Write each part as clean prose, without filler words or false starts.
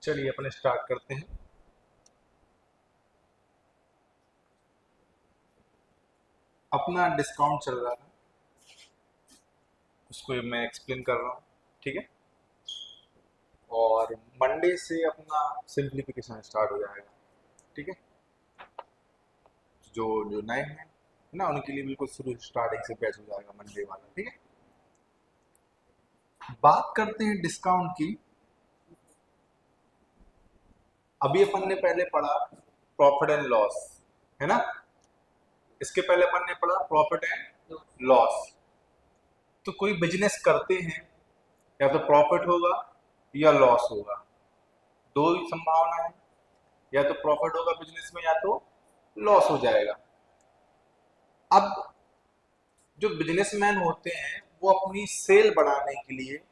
चलिए अपने स्टार्ट करते हैं। अपना डिस्काउंट चल रहा है, उसको मैं एक्सप्लेन कर रहा हूँ। ठीक है, और मंडे से अपना सिंप्लीफिकेशन स्टार्ट हो जाएगा। ठीक है, जो जो नए हैं ना, उनके लिए बिल्कुल शुरू स्टार्टिंग से बैच हो जाएगा मंडे वाला। ठीक है, बात करते हैं डिस्काउंट की। अभी अपन ने पहले पढ़ा प्रॉफिट एंड लॉस, है ना। इसके पहले अपन ने पढ़ा प्रॉफिट एंड लॉस। तो कोई बिजनेस करते हैं, या तो प्रॉफिट होगा या लॉस होगा, दो ही संभावना है। या तो प्रॉफिट होगा बिजनेस में, या तो लॉस हो जाएगा। अब जो बिजनेसमैन होते हैं वो अपनी सेल बढ़ाने के लिए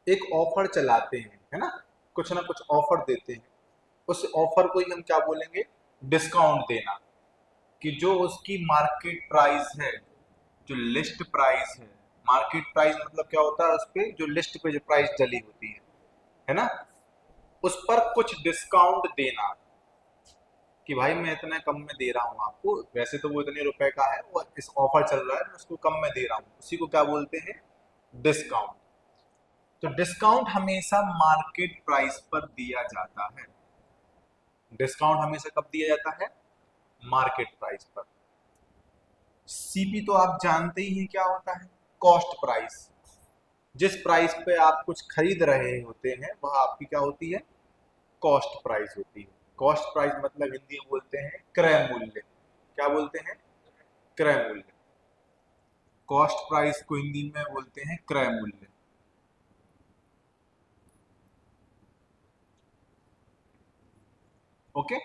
एक ऑफर चलाते हैं, है ना। कुछ ना कुछ ऑफर देते हैं। उस ऑफर को ही हम क्या बोलेंगे, डिस्काउंट देना। कि जो उसकी मार्केट प्राइस है, जो लिस्ट प्राइस है, मार्केट प्राइस मतलब क्या होता है, उस पे जो लिस्ट पे जो प्राइस डली होती है ना, उस पर कुछ डिस्काउंट देना। कि भाई मैं इतना कम में दे रहा हूँ आपको, वैसे तो वो इतने रुपए का है, वो इस ऑफर चल रहा है, मैं उसको कम में दे रहा हूँ, उसी को क्या बोलते हैं, डिस्काउंट। तो डिस्काउंट हमेशा मार्केट प्राइस पर दिया जाता है। डिस्काउंट हमेशा कब दिया जाता है, मार्केट प्राइस पर। सीपी तो आप जानते ही हैं क्या होता है, कॉस्ट प्राइस। जिस प्राइस पे आप कुछ खरीद रहे होते हैं वह आपकी क्या होती है, कॉस्ट प्राइस होती है। कॉस्ट प्राइस मतलब हिंदी में बोलते हैं क्रय मूल्य। क्या बोलते हैं, क्रय मूल्य। कॉस्ट प्राइस को हिंदी में बोलते हैं क्रय मूल्य। ओके,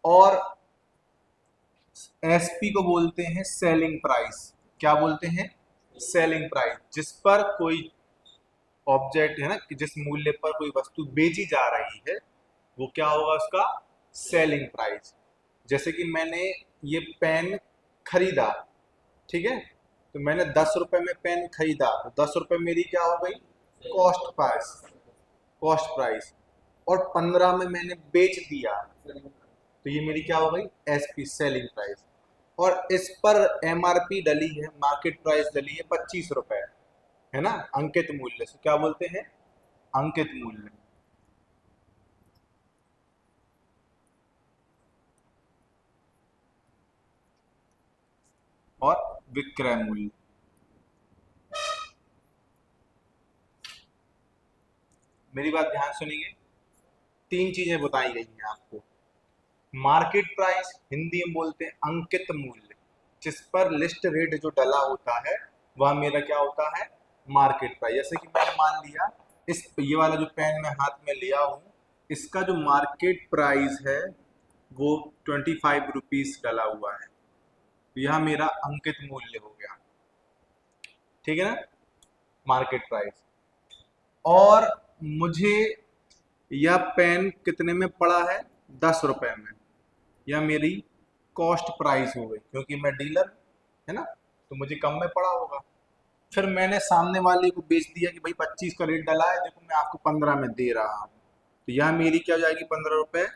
और एसपी को बोलते हैं सेलिंग प्राइस। क्या बोलते हैं, सेलिंग प्राइस। जिस पर कोई ऑब्जेक्ट है ना, कि जिस मूल्य पर कोई वस्तु बेची जा रही है, वो क्या होगा, उसका सेलिंग प्राइस। जैसे कि मैंने ये पेन खरीदा, ठीक है, तो मैंने 10 रुपए में पेन खरीदा, तो 10 रुपए मेरी क्या हो गई, कॉस्ट प्राइस। Cost price. और 15 में मैंने बेच दिया, तो ये मेरी क्या हो गई, एसपी, सेलिंग प्राइस। और इस पर एमआरपी डली है, मार्केट प्राइस डली है 25 रुपए, है ना, अंकित मूल्य से क्या बोलते हैं, अंकित मूल्य। और विक्रय मूल्य। मेरी बात ध्यान सुनिए, तीन चीजें बताई गई हैं आपको। मार्केट प्राइस हिंदी में बोलते हैं अंकित मूल्य। जिस पर लिस्ट रेट जो डला होता है वह मेरा क्या होता है, मार्केट प्राइस। जैसे कि मैंने मान लिया, इस ये वाला जो पेन मैं हाथ में लिया हूँ, इसका जो मार्केट प्राइस है वो 25 रुपीज डला हुआ है। तो यह मेरा अंकित मूल्य हो गया। ठीक है ना, मार्केट प्राइस। और मुझे यह पेन कितने में पड़ा है, 10 रुपए में। यह मेरी कॉस्ट प्राइस हो गई, क्योंकि मैं डीलर, है ना, तो मुझे कम में पड़ा होगा। फिर मैंने सामने वाले को बेच दिया कि भाई 25 का रेट डला है, देखो मैं आपको 15 में दे रहा हूँ, तो यह मेरी क्या हो जाएगी, 15 रुपए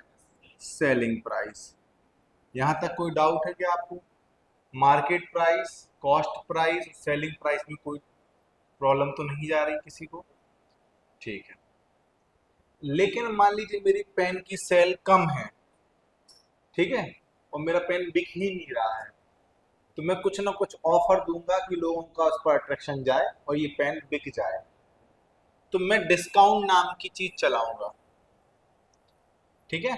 सेलिंग प्राइस। यहाँ तक कोई डाउट है क्या आपको, market price, cost price, selling price में कोई प्रॉब्लम तो नहीं जा रही किसी को, ठीक है। लेकिन मान लीजिए मेरी पेन की सेल कम है, ठीक है, और मेरा पेन बिक ही नहीं रहा है, तो मैं कुछ ना कुछ ऑफर दूंगा कि लोगों का उस पर अट्रैक्शन जाए और ये पेन बिक जाए। तो मैं डिस्काउंट नाम की चीज चलाऊंगा। ठीक है,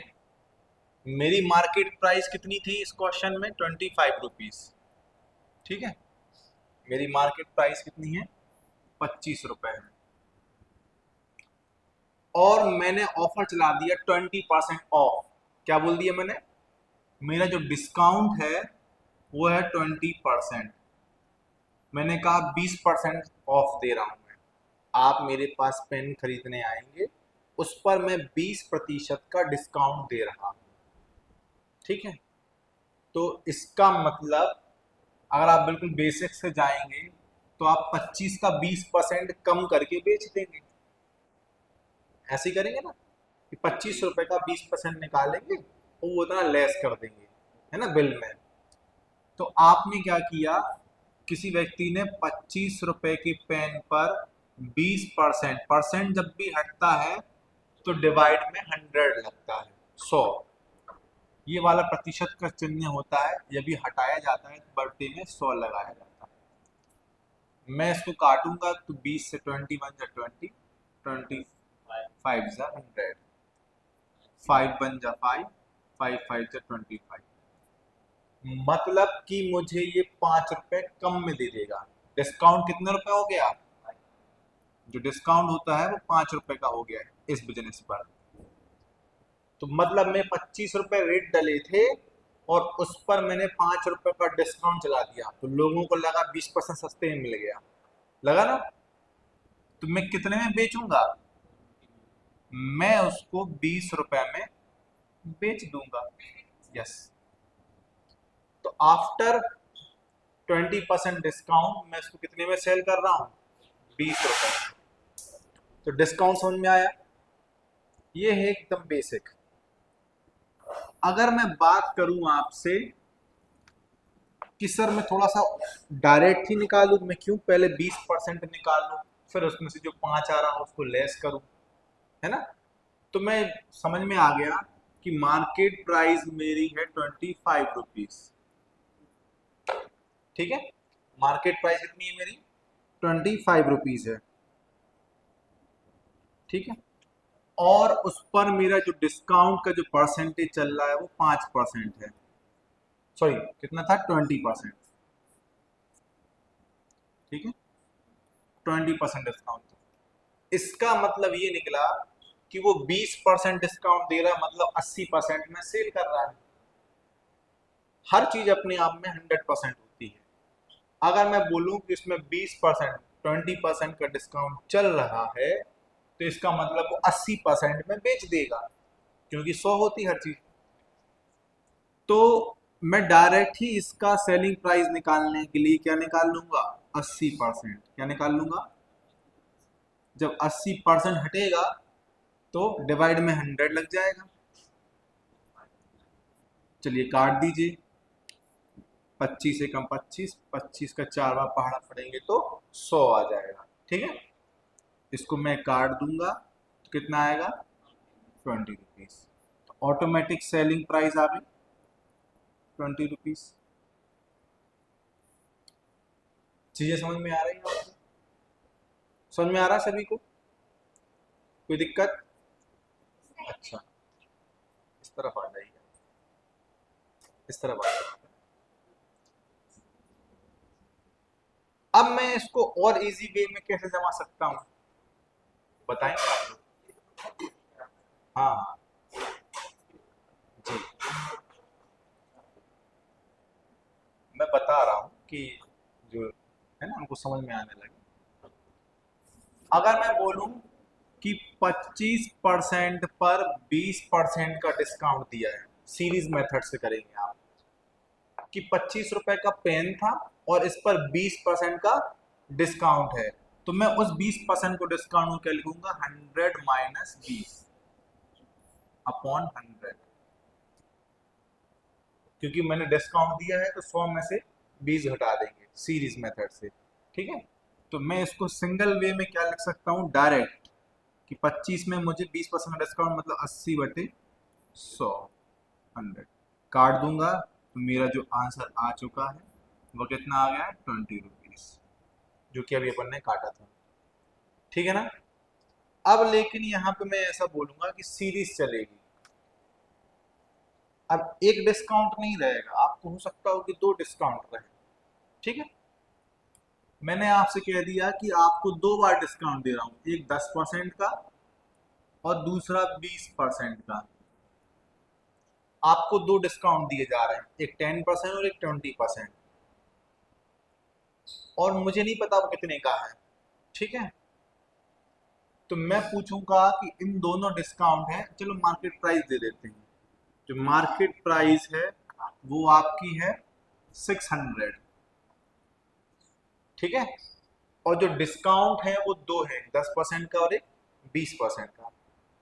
मेरी मार्केट प्राइस कितनी थी इस क्वेश्चन में, 25 रुपीज। ठीक है, मेरी मार्केट प्राइस कितनी है, 25 रुपए है। और मैंने ऑफर चला दिया 20% ऑफ। क्या बोल दिया मैंने, मेरा जो डिस्काउंट है वो है 20%। मैंने कहा 20% ऑफ दे रहा हूं मैं। आप मेरे पास पेन खरीदने आएंगे, उस पर मैं 20% का डिस्काउंट दे रहा हूँ। ठीक है, तो इसका मतलब अगर आप बिल्कुल बेसिक से जाएंगे तो आप 25 का 20% कम करके बेच देंगे। ऐसे ही करेंगे ना कि 25 रुपए का 20% निकालेंगे और वो उतना लेस कर देंगे, है ना, बिल में। तो आपने क्या किया, किसी व्यक्ति ने 25 रुपए की पेन पर 20%, परसेंट जब भी हटता है तो डिवाइड में 100 लगता है, 100। ये वाला प्रतिशत का चिन्ह होता है, जब भी हटाया जाता है तो बर्फी में 100 लगाया जाता है। मैं इसको काटूंगा तो 20 से 20 बन जा 20, 25 जा 100, 5 बन जा 5, 5 5 जा 25। मतलब कि मुझे ये 5 रुपए कम में दे देगा। डिस्काउंट कितने रुपए हो गया, जो डिस्काउंट होता है वो 5 रुपए का हो गया है इस बिजनेस पर। तो मतलब मैं 25 रुपए रेट डले थे और उस पर मैंने 5 रुपए का डिस्काउंट चला दिया, तो लोगों को लगा 20% सस्ते में मिल गया, लगा ना। तो मैं कितने में बेचूंगा, मैं उसको 20 रुपए में बेच दूंगा। यस, तो आफ्टर 20% डिस्काउंट मैं इसको कितने में सेल कर रहा हूँ, 20 रुपए। तो डिस्काउंट समझ में आया, ये है एकदम बेसिक। अगर मैं बात करूं आपसे कि सर मैं थोड़ा सा डायरेक्ट ही निकालूं, मैं क्यों पहले 20% निकाल लूं, फिर उसमें से जो 5 आ रहा है उसको लेस करूं, है ना। तो मैं समझ में आ गया कि मार्केट प्राइस मेरी है 25 रुपीज। ठीक है, मार्केट प्राइस कितनी है मेरी, 25 रुपीज है। ठीक है, और उस पर मेरा जो डिस्काउंट का जो परसेंटेज चल रहा है वो 5% है। सॉरी, कितना था, 20%। ठीक है, 20% डिस्काउंट। इसका मतलब ये निकला कि वो 20% डिस्काउंट दे रहा है, मतलब 80% में सेल कर रहा है। हर चीज अपने आप में 100% होती है। अगर मैं बोलूं कि इसमें 20%, 20% का डिस्काउंट चल रहा है, तो इसका मतलब वो 80% में बेच देगा, क्योंकि 100 होती हर चीज। तो मैं डायरेक्ट ही इसका सेलिंग प्राइस निकालने के लिए क्या निकाल लूंगा, 80%। क्या निकाल लूंगा, जब 80% हटेगा तो डिवाइड में 100 लग जाएगा। चलिए काट दीजिए, 25 से कम 25, 25 का 4 बार पहाड़ा पड़ेंगे तो 100 आ जाएगा। ठीक है, इसको मैं काट दूंगा तो कितना आएगा, 20 रुपीज। ऑटोमेटिक सेलिंग प्राइस आ गई 20 रुपीज। चीजें समझ में आ रही है आपको, समझ में आ रहा है सभी को, कोई दिक्कत। अच्छा, इस तरफ आ जाइए, इस तरफ आ जाइए। अब मैं इसको और इजी वे में कैसे जमा सकता हूँ, बताएंगे आप लोग। हाँ हाँ, जी, मैं बता रहा हूँ कि जो है ना उनको समझ में आने लगे। अगर मैं बोलूं कि 25% पर 20% का डिस्काउंट दिया है, सीरीज मेथड से करेंगे आप, कि 25 रुपए का पेन था और इस पर 20% का डिस्काउंट है, तो मैं उस 20% को डिस्काउंट को क्या लिखूंगा, 100 माइनस 20 अपॉन 100, क्योंकि मैंने डिस्काउंट दिया है तो 100 में से 20 घटा देंगे सीरीज मेथड से। ठीक है, तो मैं इसको सिंगल वे में क्या लिख सकता हूँ, डायरेक्ट, कि 25 में मुझे 20% डिस्काउंट मतलब 80/100, 100 काट दूंगा तो मेरा जो आंसर आ चुका है वो कितना आ गया है, 20 रुपीज, जो कि अभी अपन ने काटा था। ठीक है ना। अब लेकिन यहाँ पे मैं ऐसा बोलूंगा कि सीरीज चलेगी। अब एक डिस्काउंट नहीं रहेगा, आपको हो सकता हो कि 2 डिस्काउंट रहे। ठीक है, मैंने आपसे कह दिया कि आपको 2 बार डिस्काउंट दे रहा हूँ, एक 10% का और दूसरा 20% का। आपको 2 डिस्काउंट दिए जा रहे हैं, एक 10% और एक 20%, और मुझे नहीं पता वो कितने का है। ठीक है, तो मैं पूछूंगा कि इन दोनों डिस्काउंट है, चलो मार्केट प्राइस दे देते हैं। जो मार्केट प्राइस है वो आपकी है 600, ठीक है। और जो डिस्काउंट है वो दो है, 10% का और एक 20% का।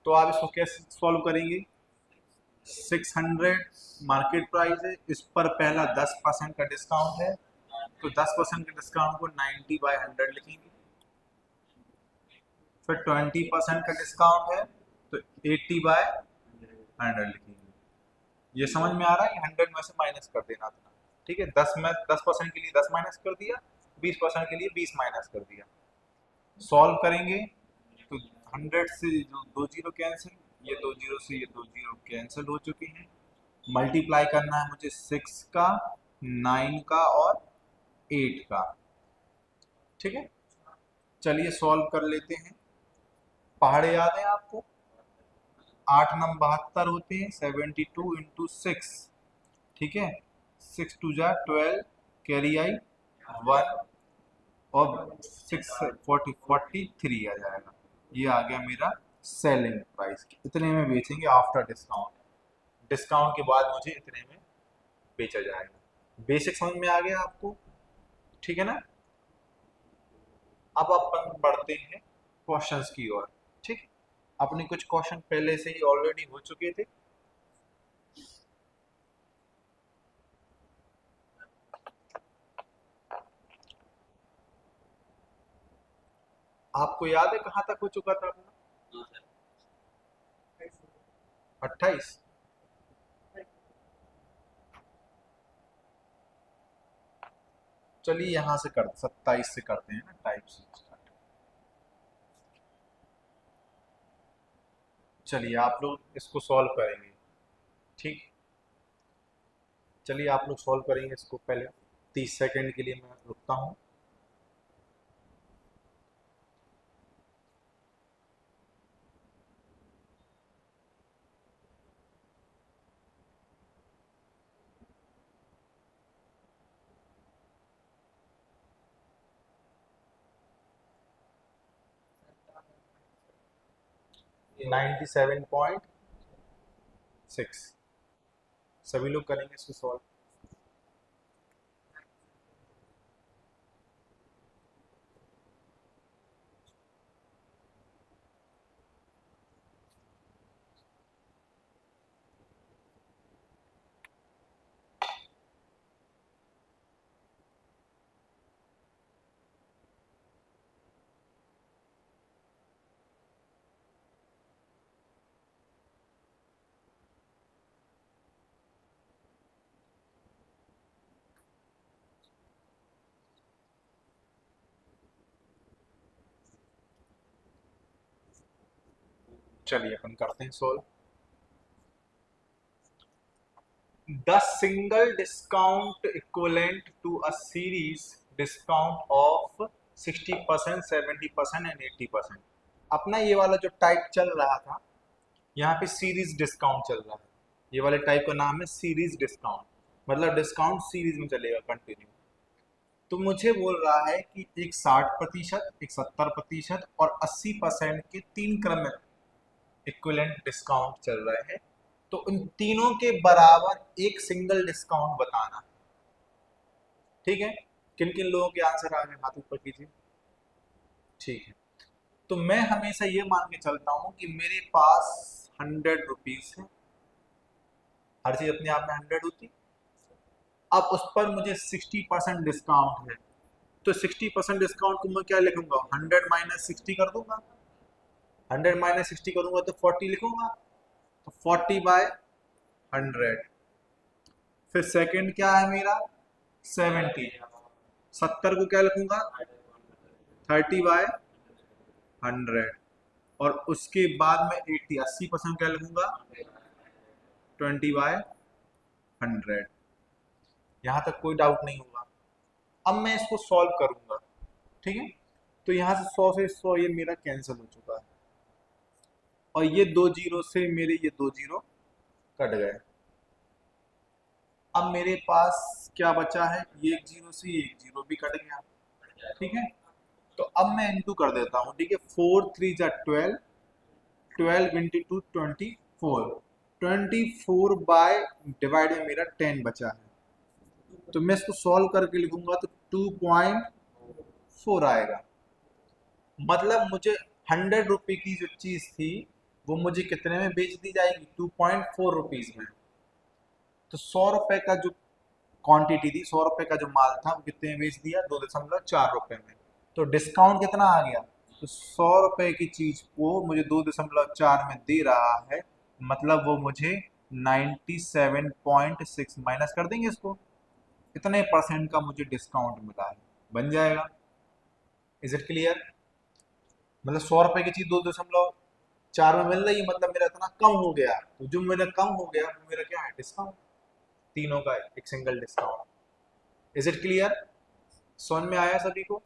तो आप इसको कैसे सॉल्व करेंगे? 600 मार्केट प्राइस है, इस पर पहला 10% का डिस्काउंट है, तो 10% के डिस्काउंट को 90/100 लिखेंगे। फिर 20% का डिस्काउंट है तो 80/100 लिखेंगे। ये समझ में आ रहा है कि 100 में से माइनस कर देना था, ठीक है। 10% के लिए 10 माइनस कर दिया, 20% के लिए 20 माइनस कर दिया। सॉल्व करेंगे तो 100 से जो दो जीरो कैंसिल, ये दो जीरो से ये दो जीरो कैंसिल हो चुके हैं। मल्टीप्लाई करना है मुझे 6 का, 9 का और 8 का, ठीक है। चलिए सॉल्व कर लेते हैं। पहाड़े याद है आपको? 8 नम 72 होते हैं, 72 इंटू 6, ठीक है। 6 2 जा 12, कैरी आई 1 और 6 43 आ जाएगा। ये आ गया मेरा सेलिंग प्राइस, इतने में बेचेंगे आफ्टर डिस्काउंट। डिस्काउंट के बाद मुझे इतने में बेचा जाएगा। बेसिक समझ में आ गया आपको, ठीक है ना। अब अपन बढ़ते हैं क्वेश्चंस की ओर, ठीक। अपने कुछ क्वेश्चन पहले से ही ऑलरेडी हो चुके थे। आपको याद है कहाँ तक हो चुका था अपना? 28। चलिए यहाँ से कर 27 से करते हैं ना, टाइप से start। चलिए आप लोग इसको सॉल्व करेंगे, ठीक। चलिए आप लोग सॉल्व करेंगे इसको, पहले 30 सेकंड के लिए मैं रुकता हूँ। ये 97.6, सभी लोग करेंगे इसको सॉल्व। चलिए अपन करते हैं solve. The single discount equivalent to a series discount of 60%, 70% and 80%। अपना ये वाला जो टाइप चल रहा था, यहाँ पे सीरीज डिस्काउंट चल रहा है। ये वाले टाइप का नाम है सीरीज डिस्काउंट, मतलब डिस्काउंट सीरीज में चलेगा कंटिन्यू। तो मुझे बोल रहा है कि एक 60%, एक 70% और 80% के तीन क्रम में इक्विवेलेंट डिस्काउंट चल रहे हैं। तो उन तीनों के बराबर एक सिंगल डिस्काउंट बताना, ठीक है। किन किन लोगों के आंसर आ गए हाथ ऊपर कीजिए, ठीक है। तो मैं हमेशा ये मान के चलता हूं कि मेरे पास 100 रुपीज है, हर चीज अपने आप में 100 होती। अब उस पर मुझे 60% डिस्काउंट है, तो 60% डिस्काउंट को मैं क्या लिखूंगा? 100 माइनस 60 कर दूंगा। 100 - 60 करूंगा तो 40 लिखूंगा, तो 40/100। फिर सेकंड क्या है मेरा? 70। 70 को क्या लिखूंगा? 30/100। और उसके बाद में 80% क्या लिखूंगा? 20/100। यहाँ तक कोई डाउट नहीं होगा। अब मैं इसको सॉल्व करूंगा, ठीक है। तो यहाँ से 100 से 100 ये मेरा कैंसिल हो चुका है, और ये दो जीरो से मेरे ये दो जीरो कट गए। अब मेरे पास क्या बचा है? ये एक जीरो से ये एक जीरो भी कट गया, ठीक है। तो अब मैं इंटू कर देता हूँ, ठीक है। 4 3 जा 12, 12 × 2 24, 24 डिवाइड में मेरा 10 बचा है, तो मैं इसको सॉल्व करके लिखूंगा तो 2.4 आएगा। मतलब मुझे 100 रुपए की जो चीज थी वो मुझे कितने में बेच दी जाएगी, 2.4 रुपीज में। तो 100 रुपए का जो क्वांटिटी थी, 100 रुपए का जो माल था, वो कितने में बेच दिया, 2.4 रुपए में। तो डिस्काउंट कितना आ गया, तो 100 रुपए की चीज को मुझे 2.4 में दे रहा है, मतलब वो मुझे 97.6 माइनस कर देंगे इसको, इतने परसेंट का मुझे डिस्काउंट मिला है, बन जाएगा। Is it clear? मतलब 100 रुपए की चीज 2.4 में मिल रही है, मतलब मेरा इतना कम हो गया, तो जो मेरा कम हो गया वो मेरा क्या है, डिस्काउंट, तीनों का एक single discount. Is it clear? समझ में आया सभी को?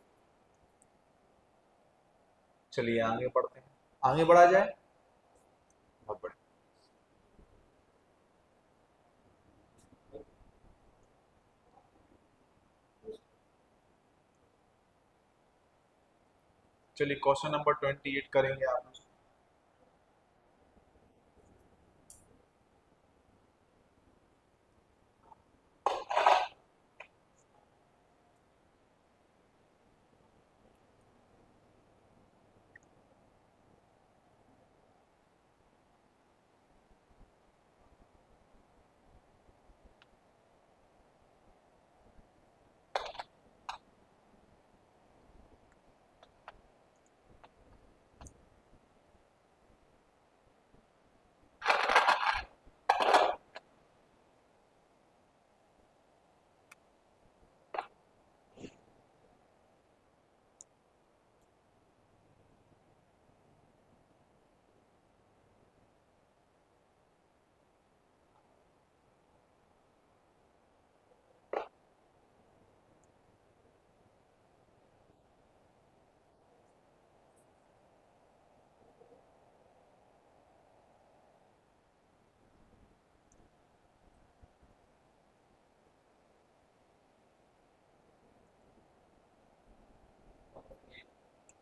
चलिए आगे बढ़ते हैं, आगे बढ़ा जाए। बहुत बढ़िया। चलिए क्वेश्चन नंबर 28 करेंगे आप।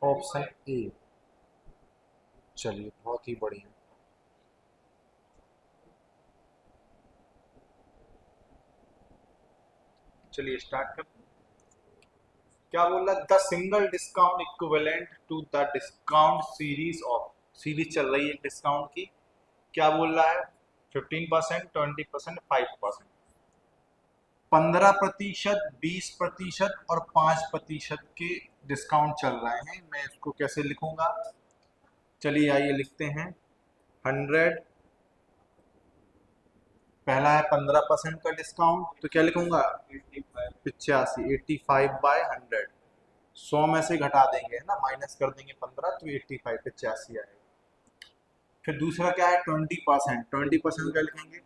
Option A. चलिए बहुत ही बढ़िया। चलिए स्टार्ट करते हैं। क्या बोल रहा है, the single discount equivalent to the discount series of, series चल रही है डिस्काउंट की, क्या बोल रहा है, 15%, 20%, 5%, 15%, 20% और 5% के डिस्काउंट चल रहे हैं। मैं इसको कैसे लिखूंगा, चलिए आइए लिखते हैं। 100, पहला है 15% का डिस्काउंट, तो क्या लिखूंगा, 85, 85/100। 100 में से घटा देंगे है ना, माइनस कर देंगे 15, तो 85, 85 आएगा। फिर दूसरा क्या है, 20%, 20% क्या लिखेंगे,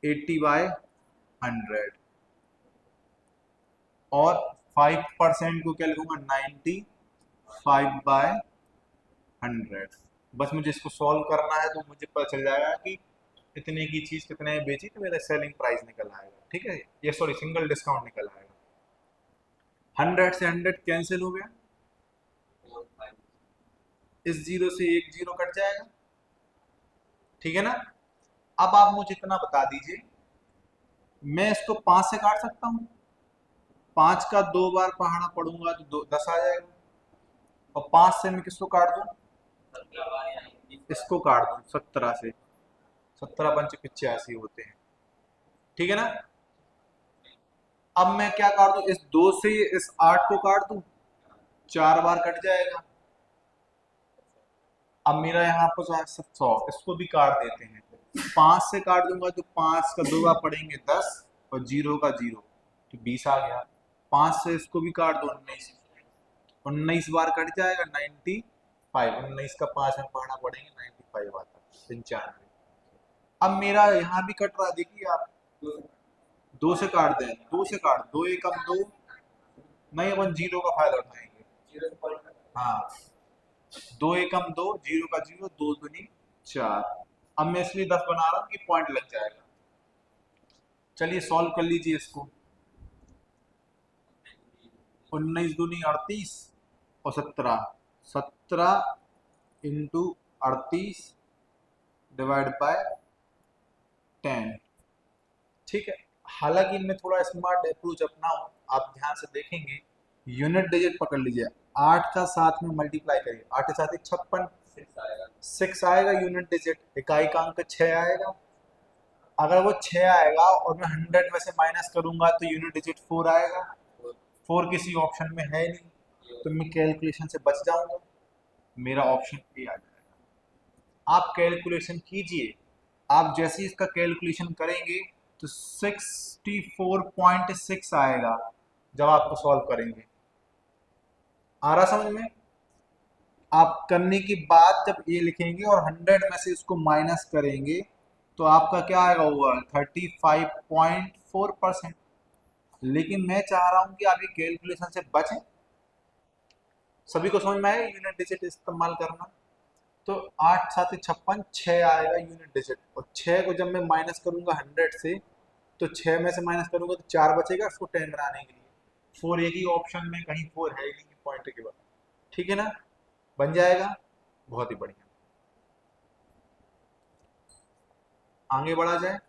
80/100। और 5% को क्या लिखूंगा, 95/100। बस मुझे इसको सॉल्व करना है तो मुझे पता चल जाएगा कि इतने की चीज कितने में बेची, तो मेरा सेलिंग प्राइस निकल आएगा, ठीक है, ये सॉरी सिंगल डिस्काउंट निकल आएगा। 100 से 100 कैंसिल हो गया, इस जीरो से एक जीरो कट जाएगा, ठीक है ना। अब आप मुझे इतना बता दीजिए, मैं इसको 5 से काट सकता हूँ, 5 का 2 बार पहाड़ा पढ़ूंगा तो 10 आ जाएगा, और 5 से मैं किसको काट दूं, इसको काट दूं 17 से, 17×5 = 85 होते हैं, ठीक है ना। अब मैं क्या काट दूं, इस 2 से इस 8 को काट दूं, 4 बार कट जाएगा। अब मेरा यहाँ पर जो है 100, इसको भी काट देते हैं, 5 से काट दूंगा तो 5 का 2 बार पढ़ेंगे 10, और 0 का 0, तो 20 आ गया। 5 से इसको भी काट दो, 19, 19 बार कट जाएगा, 95, 19 का 5 में पढ़ना पड़ेंगे, 95 आता है, 95। अब मेरा यहाँ भी कट रहा, देखिए आप, 2 से काट दें, 2 से काट, 2 एकम 2, नहीं अपन 0 का फायदा उठाएंगे, हाँ, 2 एकम 2, 0 का 0, 2 दूनी 4। अब मैं इसलिए 10 बना रहा हूँ कि पॉइंट लग जाएगा। चलिए सॉल्व कर लीजिए इसको, 19 दूनी 38, और 17, 17 इंटू 38 डिवाइड बाय 10। ठीक है, हालांकि मैं थोड़ा स्मार्ट अप्रोच अपनाऊं, आप ध्यान से देखेंगे, यूनिट डिजिट पकड़ लीजिए, 8 का 7 में मल्टीप्लाई करिए, 8 के साथ 56, 6 आएगा यूनिट डिजिट, इकाई का अंक 6 आएगा। अगर वो 6 आएगा और मैं 100 में से माइनस करूंगा तो यूनिट डिजिट 4 आएगा। 4 किसी ऑप्शन में है नहीं, तो मैं कैलकुलेशन से बच जाऊंगा, मेरा ऑप्शन ए आ जाएगा। आप कैलकुलेशन कीजिए, आप जैसे ही इसका कैलकुलेशन करेंगे तो 64.6 आएगा जब आपको सॉल्व करेंगे। आ रहा समझ में? आप करने के बाद जब ये लिखेंगे और 100 में से इसको माइनस करेंगे तो आपका क्या आएगा, ओवर 35.4%। लेकिन मैं चाह रहा हूं कि आप ये कैलकुलेशन से बचें। सभी को समझ में आया यूनिट डिजिट इस्तेमाल करना? तो 8 7 56, 6 आएगा यूनिट डिजिट, और 6 को जब मैं माइनस करूंगा 100 से, तो 6 में से माइनस करूंगा तो 4 बचेगा उसको 10 बनाने के लिए। 4 एक ही ऑप्शन में, कहीं 4 है ही नहीं पॉइंट के बाद। ठीक है ना, बन जाएगा, बहुत ही बढ़िया। आगे बढ़ा जाए।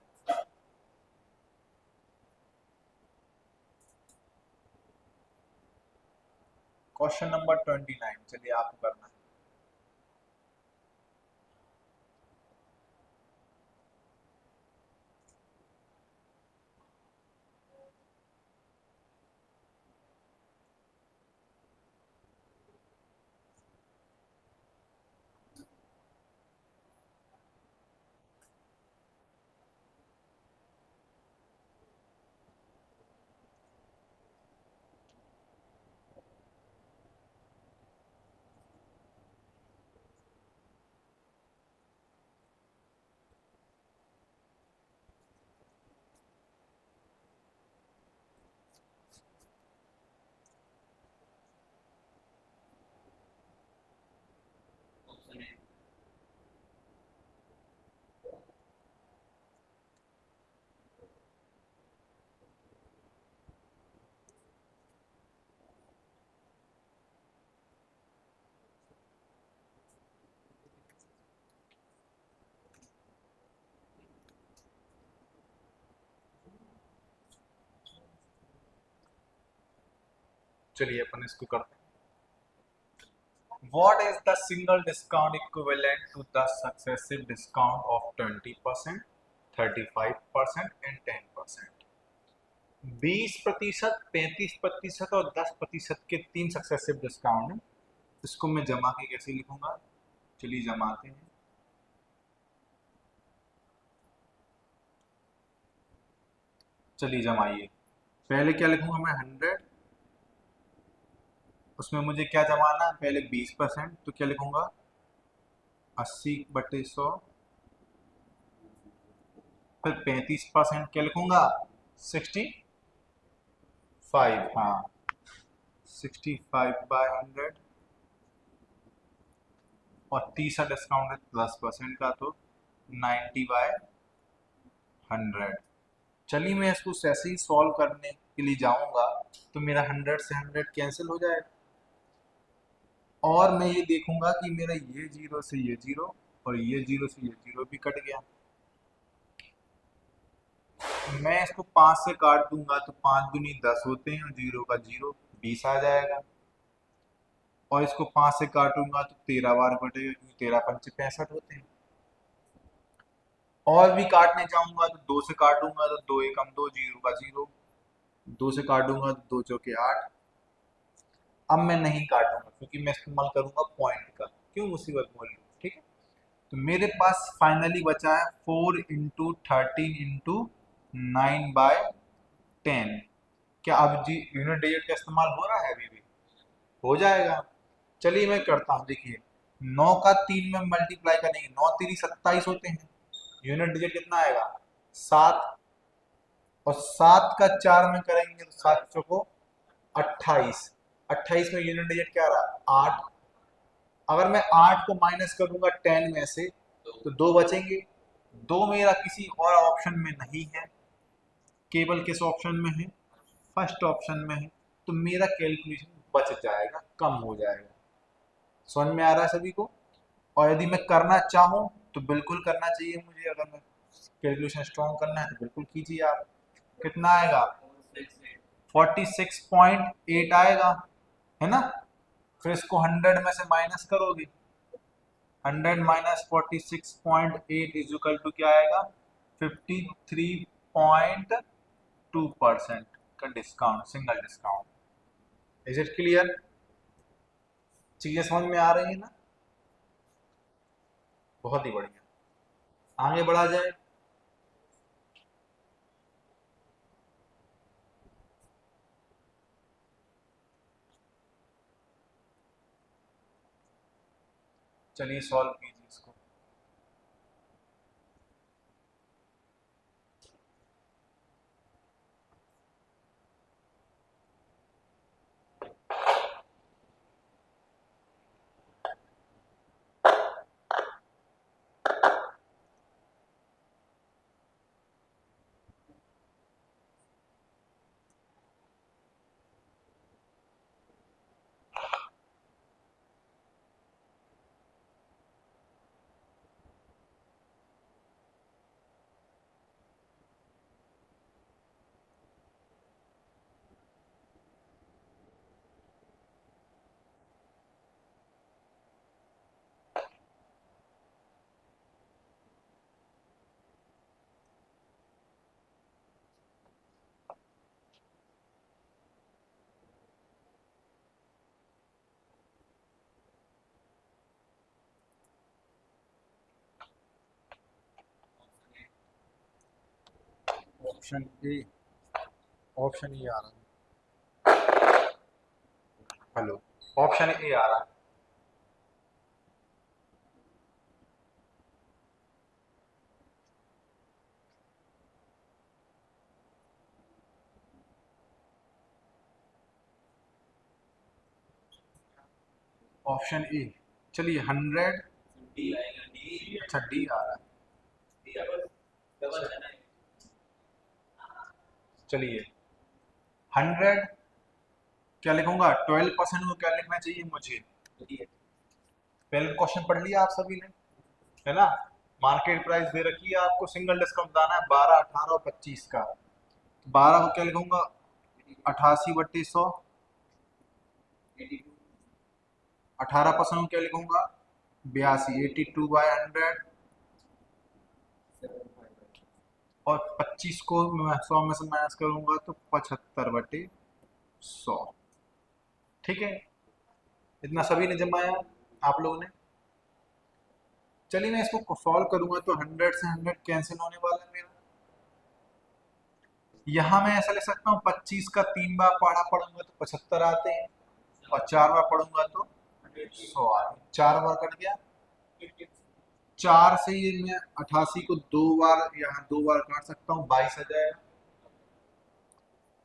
क्वेश्चन नंबर 29, चलिए आपको करना है। चलिए अपन इसको करते हैं। What is the single discount equivalent to the successive discount of 20%, 35% and 10%? 20%, 35% और 10% के 3 सक्सेसिव डिस्काउंट है। इसको मैं जमा के कैसे लिखूंगा, चलिए जमाते हैं। चलिए जमाइए, पहले क्या लिखूंगा मैं 100, उसमें मुझे क्या जमाना है, पहले 20%, तो क्या लिखूंगा 80/100, फिर 35% क्या लिखूंगा 65, हाँ 65/100, और तीसरा डिस्काउंट है 10% का, तो 90/100। चलिए मैं इसको ऐसे ही सॉल्व करने के लिए जाऊंगा तो मेरा 100 से 100 कैंसिल हो जाएगा, और मैं ये देखूंगा कि मेरा ये 0 से ये 0 और ये 0 से ये 0 भी कट गया। मैं इसको 5 से काट दूंगा तो 5 दूनी 10 होते हैं, और 0 का 0 20 आ जाएगा, और इसको 5 से काटूंगा तो 13 बार कटेगा, क्योंकि 13 पंचे 65 होते हैं। और भी काटने जाऊंगा तो 2 से काटूंगा तो 2 एकम 2, 0 का 0, 2 से काटूंगा तो 2 चौके 8। अब मैं नहीं काटूंगा क्योंकि मैं इस्तेमाल करूंगा पॉइंट का, क्यों, मुसीबत मूल्य। ठीक है, तो मेरे पास फाइनली बचा है 4 इंटू 13 इंटू 9/10। क्या अब जी यूनिट डिजिट का इस्तेमाल हो रहा है, अभी भी हो जाएगा। चलिए मैं करता हूँ, देखिए 9 का 3 में मल्टीप्लाई करेंगे, 9 3 27 होते हैं, यूनिट डिजिट कितना आएगा 7, और 7 का 4 में करेंगे तो 7 चौको 28, 28 में यूनिट डिजिट क्या रहा 8। अगर मैं 8 को माइनस करूंगा 10 में से तो 2 बचेंगे, 2 मेरा किसी और ऑप्शन में नहीं है, केवल किस ऑप्शन में है, फर्स्ट ऑप्शन में है। तो मेरा कैलकुलेशन बच जाएगा, कम हो जाएगा। समझ में आ रहा है सभी को? और यदि मैं करना चाहूँ तो बिल्कुल करना चाहिए मुझे, अगर मैं कैलकुलेशन स्ट्रॉन्ग करना है तो बिल्कुल कीजिए आप। कितना आएगा? 46.8 आएगा, है ना? फिर इसको 100 में से माइनस करोगे, 100 माइनस 46.8 इज इक्वल टू क्या आएगा? 53.2% का discount, single discount. Is it clear? चीजें समझ में आ रही है ना? बहुत ही बढ़िया। आगे बढ़ा जाए। चलिए सॉल्व कीजिए इसको। ऑप्शन ए, ऑप्शन ए आ रहा है। हेलो, ऑप्शन ए आ रहा है। Option A. चलिए 100। डी आएगा, डी। अच्छा डी आ रहा है। डी अब डबल है ना। चलिए 100 क्या लिखूंगा? 12% को क्या लिखना चाहिए मुझे? पहले क्वेश्चन पढ़ लिया आप सभी ने, है ना? मार्केट प्राइस दे रखी है आपको, सिंगल डिस्काउंट दाना है 12, 18 और 25 का। 12 को क्या लिखूंगा? 88/100। 18% को क्या लिखूंगा? 82, 82/100। और 25 को मैं 100 में से माइनस करूंगा तो 75/100। ठीक है, इतना सभी ने जमाया आप लोगों ने। चलिए मैं इसको सॉल्व करूंगा तो 100 से 100 कैंसिल होने वाला है मेरा। यहाँ मैं ऐसा लिख सकता हूँ 25 का 3 बार पढ़ा पढ़ूंगा तो 75 आते हैं, और 4 बार पढ़ूंगा तो 100 आते हैं। 4 बार कट गया। 4 से ये मैं 88 को 2 बार, यहाँ 2 बार काट सकता हूँ, 22 आ जाएगा,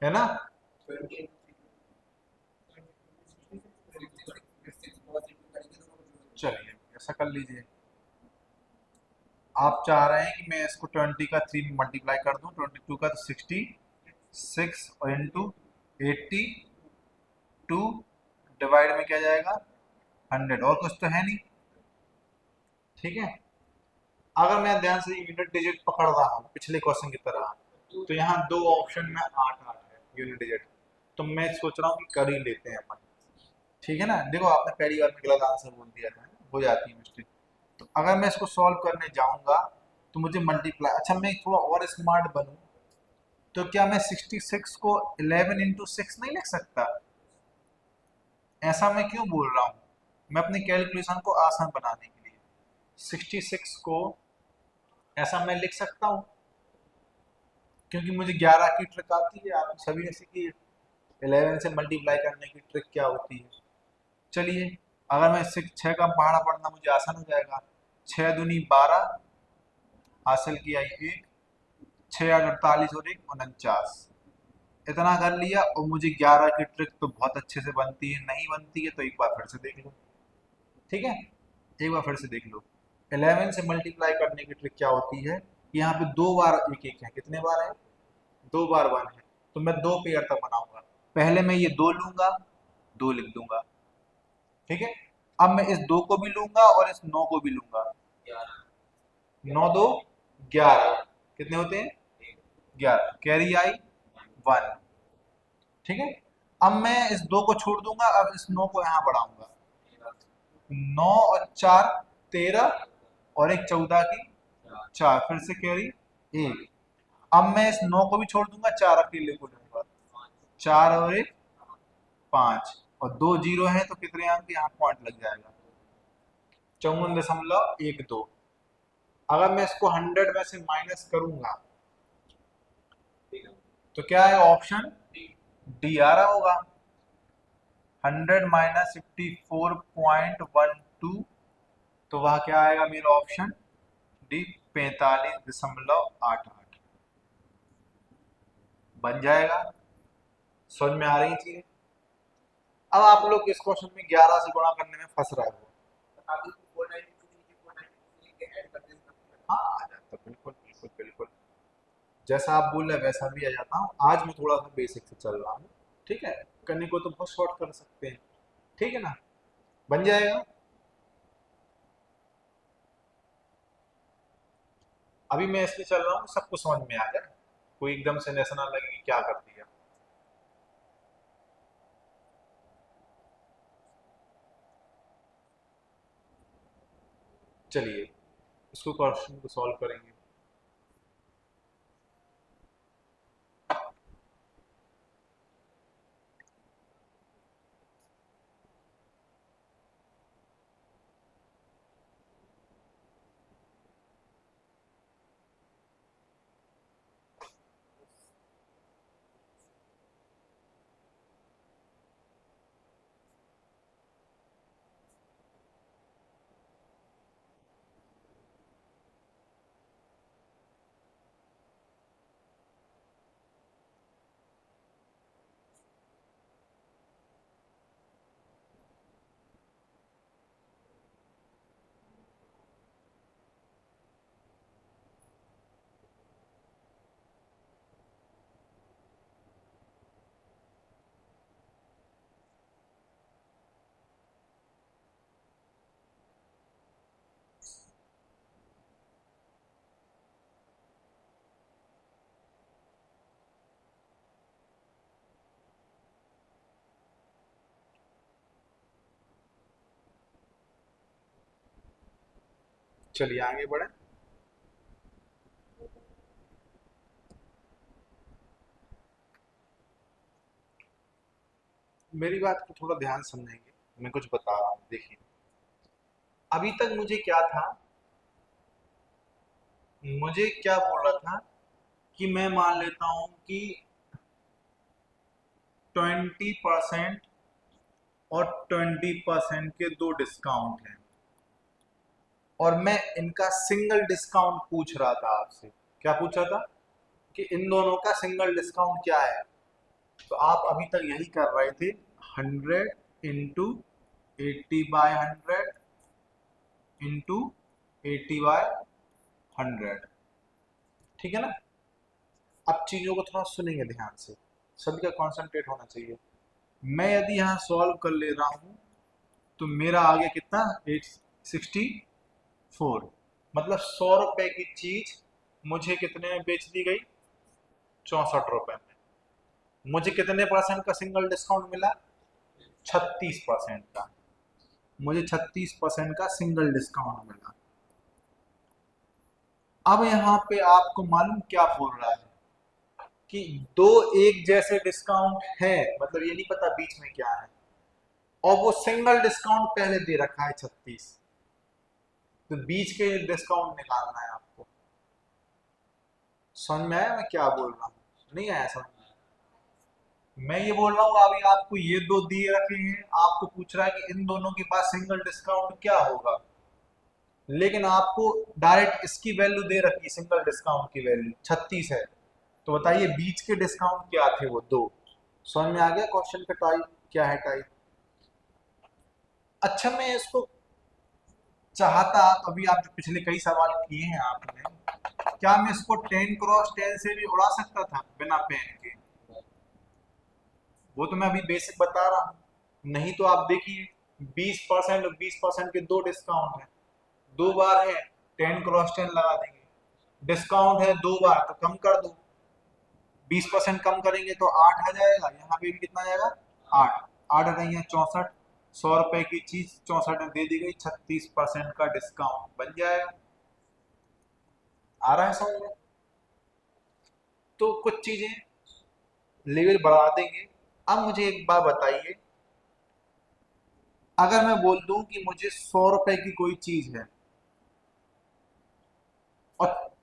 है ना? चलिए ऐसा कर लीजिए। आप चाह रहे हैं कि मैं इसको 20 का 3 में मल्टीप्लाई कर दूं, 22 का तो 66 और इंटू 82 डिवाइड में क्या जाएगा? 100। और कुछ तो है नहीं, ठीक है? अगर मैं ध्यान से यूनिट डिजिट पकड़ रहा हूँ पिछले क्वेश्चन की तरह, तो यहाँ दो ऑप्शन में 8 8 है यूनिट डिजिट, तो मैं सोच रहा हूँ कि कर ही लेते हैं अपन। ठीक है ना? देखो आपने पहली बार में गलत आंसर बोल दिया था, हो जाती है मिस्टेक। तो अगर मैं इसको सॉल्व करने जाऊंगा तो मुझे मल्टीप्लाई, अच्छा मैं थोड़ा और स्मार्ट बनूं तो क्या मैं 66 को 11 × 6 नहीं लिख सकता? ऐसा मैं क्यों बोल रहा हूँ? मैं अपनी कैलकुलेशन को आसान बनाने के लिए 66 को ऐसा मैं लिख सकता हूँ, क्योंकि मुझे 11 की ट्रिक आती है, आप सभी ने सीखी है 11 से मल्टीप्लाई करने की ट्रिक क्या होती है। चलिए अगर मैं 6 का पहाड़ा पढ़ना मुझे आसान हो जाएगा। 6 दूनी 12, हासिल किया 1, 6 8 48 और 1 49। इतना कर लिया, और मुझे 11 की ट्रिक तो बहुत अच्छे से बनती है, नहीं बनती है तो एक बार फिर से देख लो। ठीक है, एक बार फिर से देख लो। 11 से मल्टीप्लाई करने की ट्रिक क्या होती है? यहाँ पे 2 बार 1 1 है, कितने बार है? 2 बार 1 है, तो मैं 2 पेयर तक बनाऊंगा। पहले मैं ये 2 लूंगा, 2 लिख दूंगा। ठीक है, अब मैं इस 2 को भी लूंगा और इस 9 को भी लूंगा। 9 2 11, कितने होते हैं? 11, कैरी आई 1। ठीक है, अब मैं इस 2 को छोड़ दूंगा, अब इस 9 को यहाँ बढ़ाऊंगा। 9 और 4 13, और एक 14 की 4, फिर से कैरी 1। अब मैं इस 9 को भी छोड़ दूंगा, 4 अकेले को लूंगा। 4 और 1 5, और 2 जीरो है तो कितने अंक यहाँ पॉइंट लग जाएगा? 54.12। अगर मैं इसको 100 में से माइनस करूंगा तो क्या है? ऑप्शन डी आ रहा होगा। 100 माइनस 54.12, तो वह क्या आएगा मेरा ऑप्शन डी? 45.88 बन जाएगा। समझ में आ रही चीजें? अब आप लोग इस क्वेश्चन में 11 से गुणा करने में फंस रहे हो। हाँ आ जाता, बिल्कुल बिल्कुल बिल्कुल, जैसा आप बोल रहे हैं वैसा भी आ जाता हूँ। आज मैं थोड़ा सा बेसिक से चल रहा हूँ। ठीक है, करने को तो बहुत शॉर्ट कर सकते हैं। ठीक है ना, बन जाएगा। अभी मैं इसलिए चल रहा हूँ सबको समझ में आ जाए, कोई एकदम से ऐसा ना लगे कि क्या कर दिया। चलिए इसको क्वेश्चन को सॉल्व करेंगे। चलिए आगे बढ़े। मेरी बात को थोड़ा ध्यान समझेंगे, मैं कुछ बता रहा हूँ। देखिए अभी तक मुझे क्या था, मुझे क्या बोल रहा था कि मैं मान लेता हूँ कि 20% और 20% के 2 डिस्काउंट हैं, और मैं इनका सिंगल डिस्काउंट पूछ रहा था आपसे। क्या पूछ रहा था? कि इन दोनों का सिंगल डिस्काउंट क्या है। तो आप अभी तक यही कर रहे थे, 100 इंटू 80/100 इंटू 80/100। ठीक है ना? अब चीजों को थोड़ा सुनेंगे ध्यान से, सभी का कॉन्सेंट्रेट होना चाहिए। मैं यदि यहाँ सॉल्व कर ले रहा हूँ तो मेरा आ गया कितना? 864। मतलब 100 रुपए की चीज मुझे कितने में बेच दी गई? 64 रुपए में। मुझे कितने परसेंट का सिंगल डिस्काउंट मिला? 36% का। मुझे 36% का सिंगल डिस्काउंट मिला। अब यहाँ पे आपको मालूम क्या बोल रहा है कि 2 एक जैसे डिस्काउंट है, मतलब ये नहीं पता बीच में क्या है, और वो सिंगल डिस्काउंट पहले दे रखा है 36। तो बीच के डिस्काउंट निकालना है आपको। समझ में आया मैं क्या बोल रहा हूँ? नहीं आया समझ में? मैं ये बोल रहा हूँ अभी आपको ये 2 दिए रखे हैं, आपको पूछ रहा है कि इन दोनों के पास सिंगल डिस्काउंट क्या होगा, लेकिन आपको डायरेक्ट इसकी वैल्यू दे रखी, सिंगल डिस्काउंट की वैल्यू 36 है। तो बताइए बीच के डिस्काउंट क्या थे? वो 2। समझ में आ गया क्वेश्चन का टाइप क्या है? टाइप अच्छा, मैं इसको चाहता, तो अभी आप जो पिछले कई सवाल किए हैं आपने, क्या मैं इसको 10x10 से भी उड़ा सकता था बिना पेन के? वो तो मैं अभी बेसिक बता रहा हूँ। नहीं तो आप देखिए 20% और 20% के दो डिस्काउंट है, दो बार है 10 क्रॉस 10 लगा देंगे, डिस्काउंट है दो बार तो कम कर दो, 20% कम करेंगे तो 8 आ जाएगा, यहाँ पे भी कितना आ जाएगा 8, 8 नहीं है 64, 100 रुपए की चीज 64 में दे दी गई, 36% का डिस्काउंट बन जाएगा। आ रहा है समझ में? तो कुछ चीजें लेवल बढ़ा देंगे। अब मुझे एक बात बताइए, अगर मैं बोल दूं कि मुझे 100 रुपए की कोई चीज है और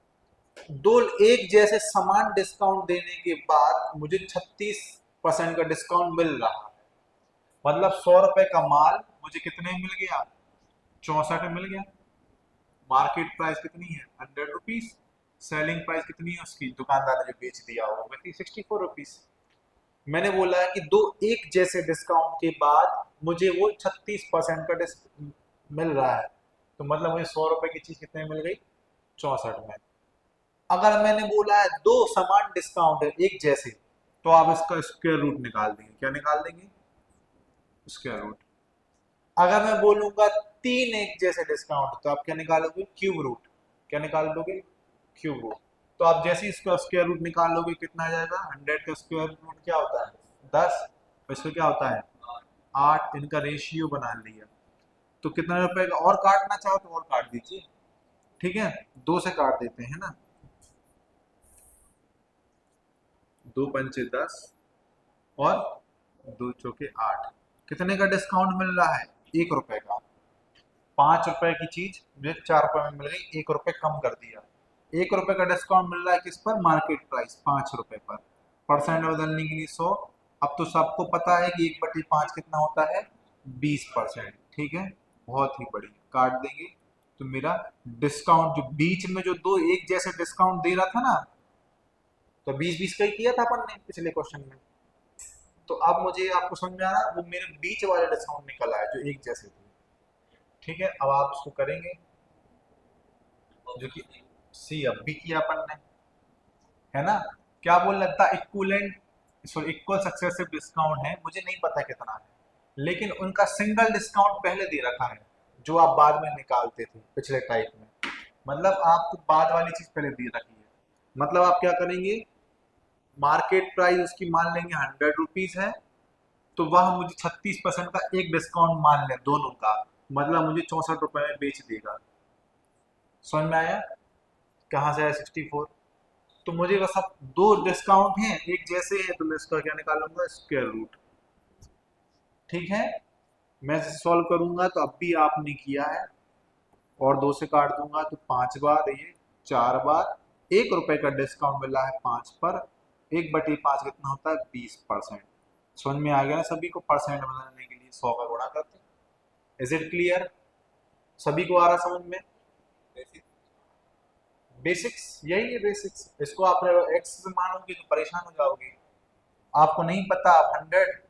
दो एक जैसे समान डिस्काउंट देने के बाद मुझे 36% का डिस्काउंट मिल रहा है, मतलब 100 रुपए का माल मुझे कितने में मिल गया, 64 में मिल गया। मार्केट प्राइस कितनी है 100 रुपीज, सेलिंग प्राइस कितनी है उसकी, दुकानदार ने जो बेच दिया होगा वही 64 रुपीज। मैंने बोला है कि दो एक जैसे डिस्काउंट के बाद मुझे वो 36% का मिल रहा है, तो मतलब मुझे 100 रुपए की चीज कितने में मिल गई, 64 में। अगर मैंने बोला है दो समान डिस्काउंट है एक जैसे, तो आप इसका स्क्वायर रूट निकाल देंगे, क्या निकाल देंगे, स्क्वायर रूट। अगर मैं बोलूंगा तीन एक जैसे डिस्काउंट, तो आप क्या निकालोगे, क्यूब रूट, क्या निकाल दोगे, क्यूब रूट। तो आप जैसे ही इसका स्क्वायर रूट निकाल लोगे कितना आ जाएगा, 100 का स्क्वायर रूट क्या होता है 10, इसमें क्या होता है 8, इनका रेशियो बना लिया। तो कितना रुपए का और काटना चाहो तो और काट दीजिए, ठीक है, दो से काट देते हैं ना, दो पंचे 10 और दो चौके 8, कितने का डिस्काउंट मिल रहा है, 1 रुपए का। 5 रुपए की चीज मुझे 4 रुपए में मिल गई, 1 रुपए कम कर दिया। 1 रुपए का डिस्काउंट मिल रहा है किस पर, मार्केट प्राइस 5 रुपए पर, परसेंट बदलने के लिए 100। अब तो सबको पता है कि 1/5 कितना होता है, 20%, ठीक है, बहुत ही बढ़िया, काट देंगे। तो मेरा डिस्काउंट जो बीच में जो दो एक जैसे डिस्काउंट दे रहा था ना, तो 20-20 का ही किया था अपन ने पिछले क्वेश्चन में, तो अब मुझे आपको समझ में आ रहा है वो मेरे बीच वाले डिस्काउंट निकल आए जो एक जैसे थे, ठीक है। अब आप उसको करेंगे जो कि सी अब भी किया अपन ने, है ना। क्या बोल रहा था, equivalent sorry equal successive discount है, मुझे नहीं पता कितना है, लेकिन उनका सिंगल डिस्काउंट पहले दे रखा है जो आप बाद में निकालते थे पिछले टाइप में, मतलब आपको बाद वाली चीज पहले दे रखी है। मतलब आप क्या करेंगे, मार्केट प्राइस उसकी मान लेंगे 100 रुपीज है, तो वह मुझे 36% का एक डिस्काउंट मान लें दोनों का, मतलब मुझे 64 रुपए में बेच देगा। समझ में आया, कहाँ से आया 64। तो मुझे बस अब दो डिस्काउंट हैं एक जैसे हैं, तो मैं इसका क्या निकालूंगा, स्क्वायर रूट, ठीक है। मैं सॉल्व करूंगा तो अब भी आपने किया है, और दो से काट दूंगा तो 5 बार, ये 4 बार, 1 रुपए का डिस्काउंट मिला है 5 पर, 1/5 कितना होता है 20%। समझ में आ गया ना सभी को, परसेंट बनाने के लिए 100 का गुणा करते हैं। इज इट क्लियर, सभी को आ रहा समझ में, बेसिक्स यही है बेसिक्स, इसको आप एक्स से मानोगे तो परेशान हो जाओगे। आपको नहीं पता, आप 100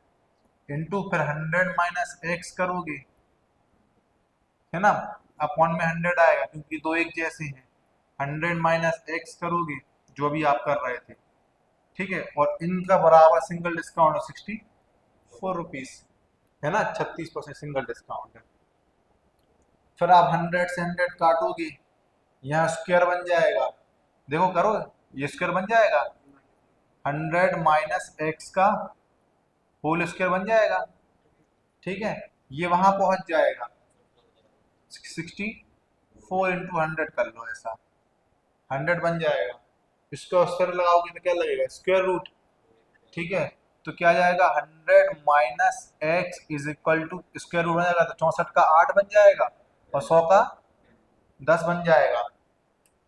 इंटू फिर 100 - x करोगे, है ना, अपॉन में 100 आएगा क्योंकि दो एक जैसे हैं, 100 - x करोगे जो अभी आप कर रहे थे, ठीक है, और इनका बराबर सिंगल डिस्काउंट है 64 रुपीज, है ना, 36% सिंगल डिस्काउंट है। फिर आप 100 से 100 काटोगे, यहाँ स्क्वायर बन जाएगा, देखो करो, ये स्क्वायर बन जाएगा, 100 - x का होल स्क्वायर बन जाएगा, ठीक है, ये वहां पहुंच जाएगा, 64 इंटू 100 कर लो ऐसा, 100 बन जाएगा, इसका स्क्वायर लगाओगे तो क्या लगेगा, स्क्वायर रूट, ठीक है। तो क्या जाएगा, 100 - x is equal to square root बन जाएगा, तो 64 का 8 बन जाएगा और 100 का 10 बन जाएगा।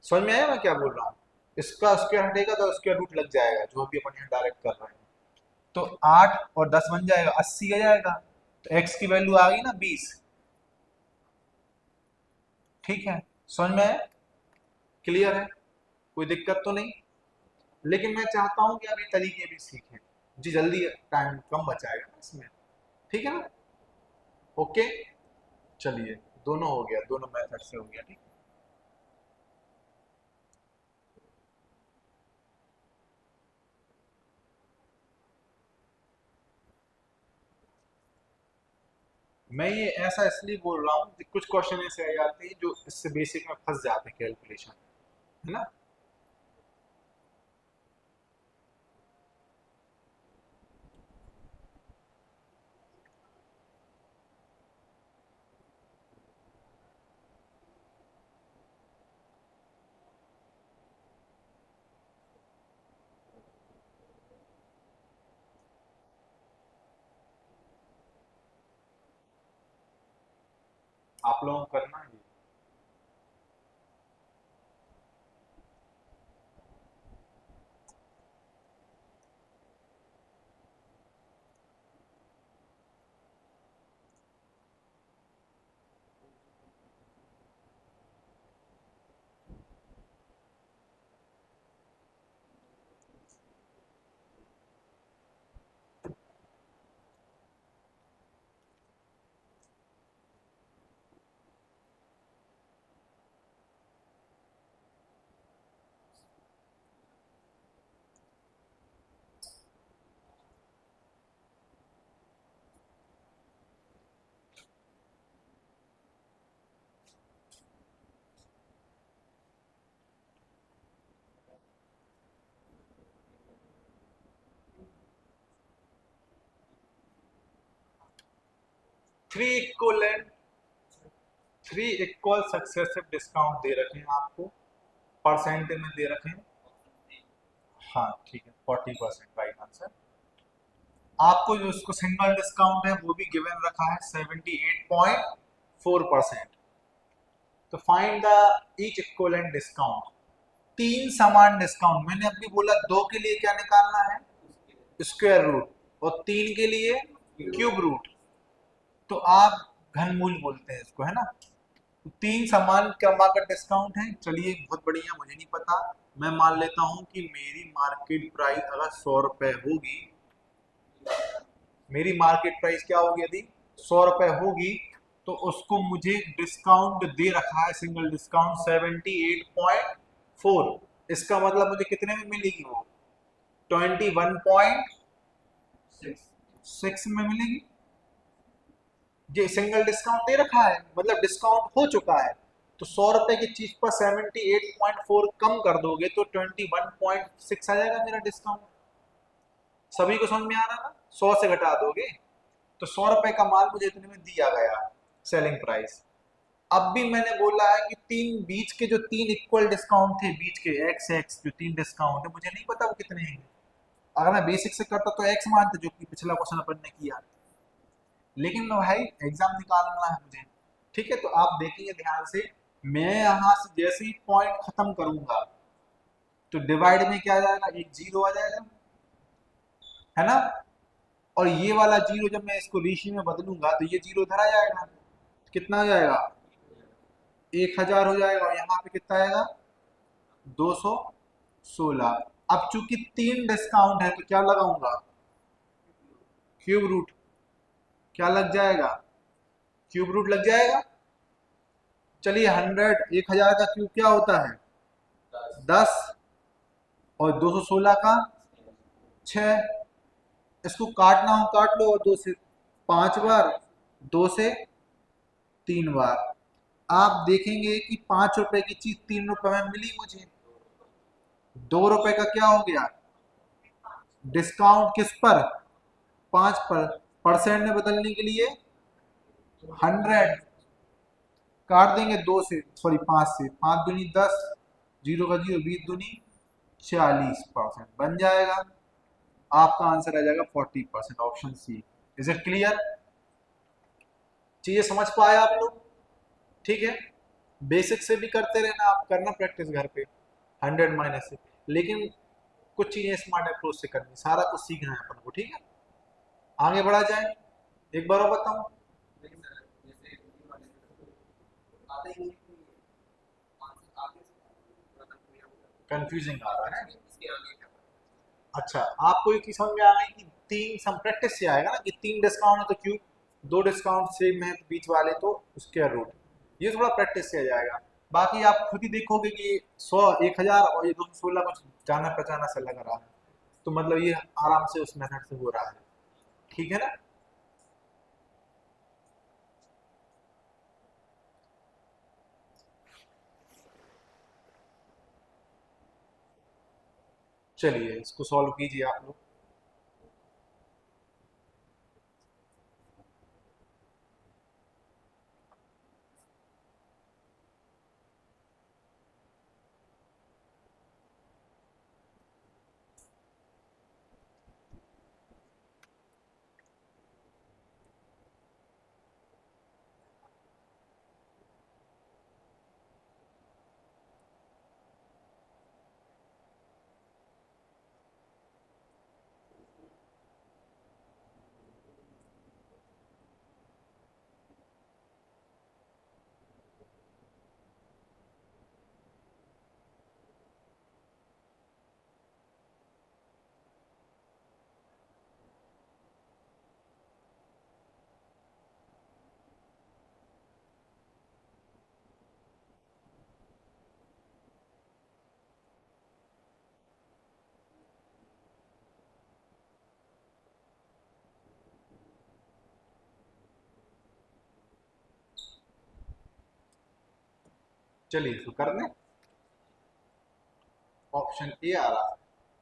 समझ में आया मैं क्या बोल रहा हूँ, इसका स्क्वायर हटेगा तो स्क्वायर रूट लग जाएगा, जो भी अपन यहाँ डायरेक्ट कर रहे हैं। तो 8 और 10 बन जाएगा, 80 आ जाएगा, तो x की वैल्यू आ गई ना 20, ठीक है। समझ में आया, क्लियर है, कोई दिक्कत तो नहीं। लेकिन मैं चाहता हूं कि आप ये तरीके भी सीखें जी, जल्दी, टाइम कम बचाएगा ना इसमें, ठीक है ना, ओके। चलिए, दोनों हो गया, दोनों मेथड से हो गया, ठीक। मैं ये ऐसा इसलिए बोल रहा हूँ कि कुछ क्वेश्चन ऐसे आ जाते हैं जो इससे बेसिक में फंस जाते हैं कैलकुलेशन, है ना। आप लोगों को करना है। 3 इक्वल सक्सेसिव डिस्काउंट दे रखे हैं आपको, परसेंट में दे रखे हैं। हाँ ठीक है, 40% राइट आंसर। आपको जो इसको सिंगल डिस्काउंट है वो भी गिवन रखा है 78.4%। तो find the each equivalent discount. तीन समान डिस्काउंट, मैंने अभी बोला दो के लिए क्या निकालना है, स्क्वायर रूट, और तीन के लिए क्यूब रूट। तो आप घनमूल बोलते हैं इसको, है ना। तो तीन समान क्या मार्केट डिस्काउंट है, चलिए बहुत बढ़िया, मुझे नहीं पता। मैं मान लेता हूं कि मेरी मार्केट प्राइस अगर 100 रुपए होगी, मेरी मार्केट प्राइस क्या होगी, यदि 100 रुपए होगी, तो उसको मुझे डिस्काउंट दे रखा है सिंगल डिस्काउंट 78.4। इसका मतलब मुझे कितने में मिलेगी वो, 21.6 में मिलेगी। ये सिंगल डिस्काउंट दे रखा है, मतलब डिस्काउंट हो चुका है। तो 100 रुपए की चीज पर 78.4 कम कर दोगे तो 21.6 आ जाएगा मेरा डिस्काउंट। सभी को समझ में आ रहा ना, 100 से घटा दोगे तो 100 रुपए का माल मुझे इतने में दिया गया, सेलिंग प्राइस। अब भी मैंने बोला है कि तीन बीच के जो तीन इक्वल डिस्काउंट थे, बीच के एक्स एक्स जो तीन डिस्काउंट है, मुझे नहीं पता वो कितने हैं। अगर मैं बेसिक से करता तो एक्स मानते, जो कि पिछला क्वेश्चन अपन ने किया, लेकिन भाई एग्जाम निकालना है मुझे। ठीक है, तो आप देखिए ध्यान से, मैं यहाँ से जैसे ही पॉइंट खत्म करूंगा तो डिवाइड में क्या आ जाएगा, एक जीरो आ जाएगा, है ना। और ये वाला जीरो जब मैं इसको रेशियो में बदलूंगा तो ये जीरो इधर आ जाएगा, कितना हो जाएगा, 1000 हो जाएगा, और यहाँ पे कितना आएगा, 216। अब चूंकि तीन डिस्काउंट है तो क्या लगाऊंगा, क्यूब रूट। क्या लग जाएगा, क्यूब रूट लग जाएगा। चलिए 1000 का क्यूब क्या होता है, 10, और 216 का 6। इसको काटना हो काट लो, और 2 से 5 बार, 2 से 3 बार। आप देखेंगे कि 5 रुपए की चीज 3 रुपए में मिली मुझे। 2 रुपए का क्या हो गया, डिस्काउंट किस पर, 5 पर। परसेंट में बदलने के लिए 100, काट देंगे 2 से, सॉरी 5 से, 5 दूनी 10, जीरो का जीरो, 20 दूनी 40%, बन जाएगा। आपका आंसर आ जाएगा 40%, option C. Is it clear, चीजें समझ पाए आप लोग। ठीक है, बेसिक से भी करते रहना, आप करना प्रैक्टिस घर पे 100 माइनस से, लेकिन कुछ चीजें स्मार्ट अप्रोच से करनी, सारा कुछ सीखना है अपन को। ठीक है, आगे बढ़ा जाए। एक बार और बताऊं, कंफ्यूजिंग आ रहा है। अच्छा, आपको एक चीज समझ में आ गई कि तीन सम प्रैक्टिस से आएगा ना, कि तीन डिस्काउंट है तो क्यों, दो डिस्काउंट सेम है तो बीच वाले तो स्क्वायर रूट। ये थोड़ा प्रैक्टिस से आ जाएगा। बाकी आप खुद ही देखोगे कि 100, 1000 और ये 216 कुछ जाना पहचाना सा लग रहा है, तो मतलब ये आराम से उस मेथड से हो रहा है। ठीक है ना। चलिए इसको सॉल्व कीजिए आप लोग। चलिए इसको कर लें। ऑप्शन ए आ रहा है,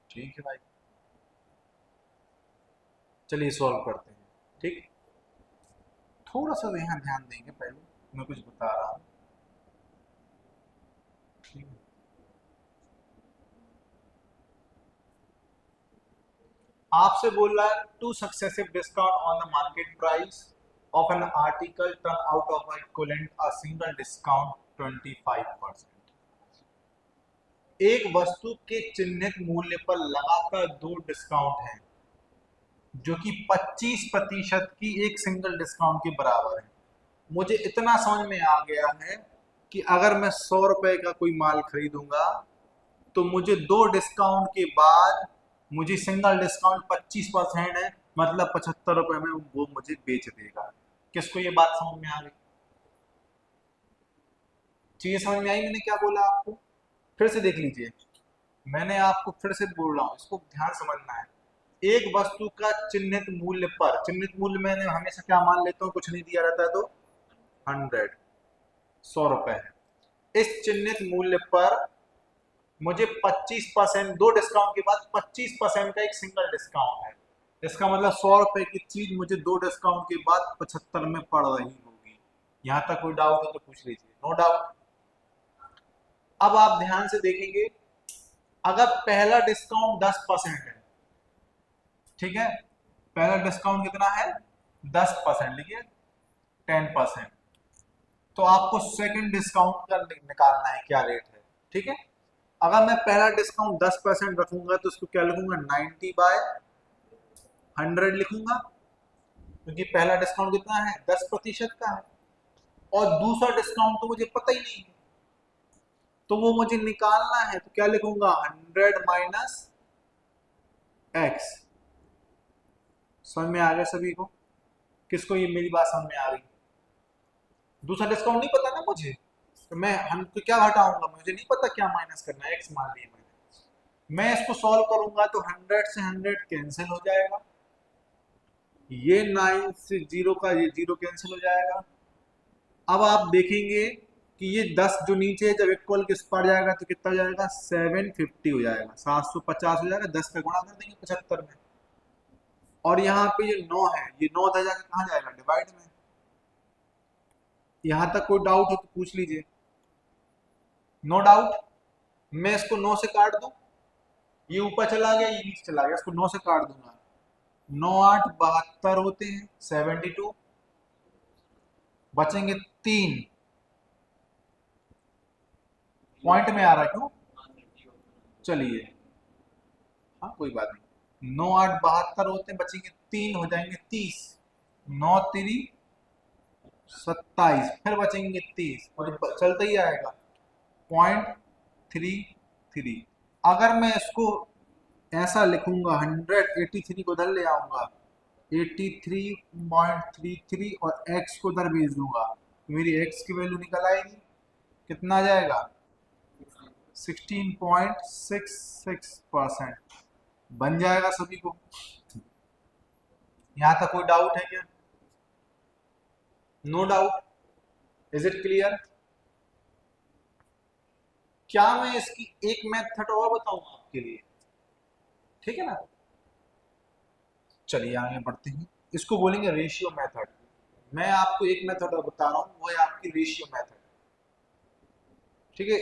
ठीक है भाई। चलिए सॉल्व करते हैं, ठीक। थोड़ा सा यहाँ ध्यान देंगे, पहले मैं कुछ बता रहा हूँ, ठीक है। आपसे बोल रहा है two successive discount on the market price of an article turn out of equivalent a single discount 25%। एक वस्तु के चिन्हित मूल्य पर लगातार दो डिस्काउंट हैं जो कि 25% की एक सिंगल डिस्काउंट के बराबर है। मुझे इतना समझ में आ गया है कि अगर मैं 100 रुपए का कोई माल खरीदूंगा तो मुझे दो डिस्काउंट के बाद मुझे सिंगल डिस्काउंट 25% है, मतलब 75 रुपए में वो मुझे बेच देगा। किसको ये बात समझ में आ गई? चीजें समझ में आई मैंने क्या बोला आपको? फिर से देख लीजिए, मैंने आपको फिर से बोल रहा हूँ, इसको ध्यान समझना है। एक वस्तु का चिन्हित मूल्य पर, चिन्हित मूल्य मैंने हमेशा क्या मान लेता हूँ, कुछ नहीं दिया रहता है तो 100, 100 रुपए है। इस चिन्हित मूल्य पर मुझे 25%, दो डिस्काउंट के बाद 25% का एक सिंगल डिस्काउंट है। इसका मतलब 100 रुपए की चीज मुझे दो डिस्काउंट के बाद 75 में पड़ रही होगी। यहां तक कोई डाउट हो तो पूछ लीजिए, नो डाउट। अब आप ध्यान से देखेंगे, अगर पहला डिस्काउंट 10% है, ठीक है, पहला डिस्काउंट कितना है 10%, लिखिए 10%, तो आपको सेकंड डिस्काउंट का निकालना है क्या रेट है, ठीक है। अगर मैं पहला डिस्काउंट 10% रखूंगा तो उसको क्या लिखूंगा, 90/100 लिखूंगा, क्योंकि पहला डिस्काउंट कितना है 10% का है, और दूसरा डिस्काउंट तो मुझे पता ही नहीं है, तो वो मुझे निकालना है, तो क्या लिखूंगा 100 - x। समझ में आ गया सभी को? किसको ये मेरी बात समझ में आ रही? दूसरा डिस्काउंट नहीं पता ना मुझे, तो मैं हम तो क्या घटाऊंगा, मुझे नहीं पता क्या माइनस करना है, एक्स मान लिया मैंने। मैं इसको सॉल्व करूंगा तो 100 से 100 कैंसिल हो जाएगा, ये 9 से 0 का ये 0 कैंसिल हो जाएगा। अब आप देखेंगे कि ये 10 जो नीचे है जब इक्वल किस पर जाएगा तो कितना हो जाएगा, 750 हो जाएगा, 750 हो जाएगा, 10 का गुणा कर देंगे 75 में। और यहाँ पे ये 9 है, ये 9 इधर जाके कहाँ जाएगा, डिवाइड में। यहाँ तक कोई डाउट हो तो पूछ लीजिए, नो डाउट। मैं इसको 9 से काट दूं, ये ऊपर चला गया, ये नीचे चला गया, इसको 9 से काट दूंगा, 9 8 72 होते हैं, 72, बचेंगे 3। पॉइंट में आ रहा है क्यों? चलिए, हाँ कोई बात नहीं, 9 8 72 होते हैं, बचेंगे 3, हो जाएंगे 30, 9 3 27, फिर बचेंगे 30, और चलता ही आएगा 0.33। अगर मैं इसको ऐसा लिखूंगा, 183 को इधर ले आऊंगा, 83.33, और x को इधर भेज दूंगा, तो मेरी x की वैल्यू निकल आएगी, कितना आ जाएगा 16.66%, बन जाएगा सभी को। यहां तक कोई डाउट है क्या? No doubt, is it clear? क्या मैं इसकी एक मेथड और बताऊं आपके लिए? ठीक है ना। चलिए आगे बढ़ते हैं, इसको बोलेंगे रेशियो मेथड। मैं आपको एक मेथड बता रहा हूँ, वो है आपकी रेशियो मेथड। ठीक है,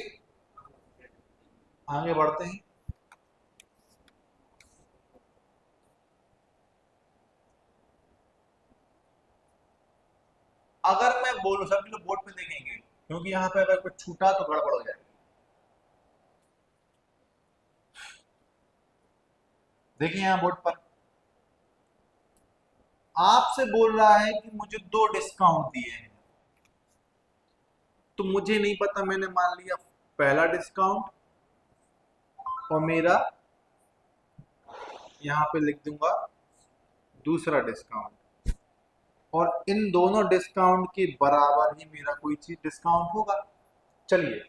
आगे बढ़ते हैं। अगर मैं बोलूं, सभी लोग बोर्ड पे देखेंगे, क्योंकि यहाँ पे अगर कुछ छूटा तो गड़बड़ हो जाएगी। देखिए यहाँ बोर्ड पर आपसे बोल रहा है कि मुझे 2 डिस्काउंट दिए हैं, तो मुझे नहीं पता, मैंने मान लिया पहला डिस्काउंट और मेरा यहाँ पे लिख दूंगा दूसरा डिस्काउंट, और इन दोनों डिस्काउंट के बराबर ही मेरा कोई चीज डिस्काउंट होगा। चलिए,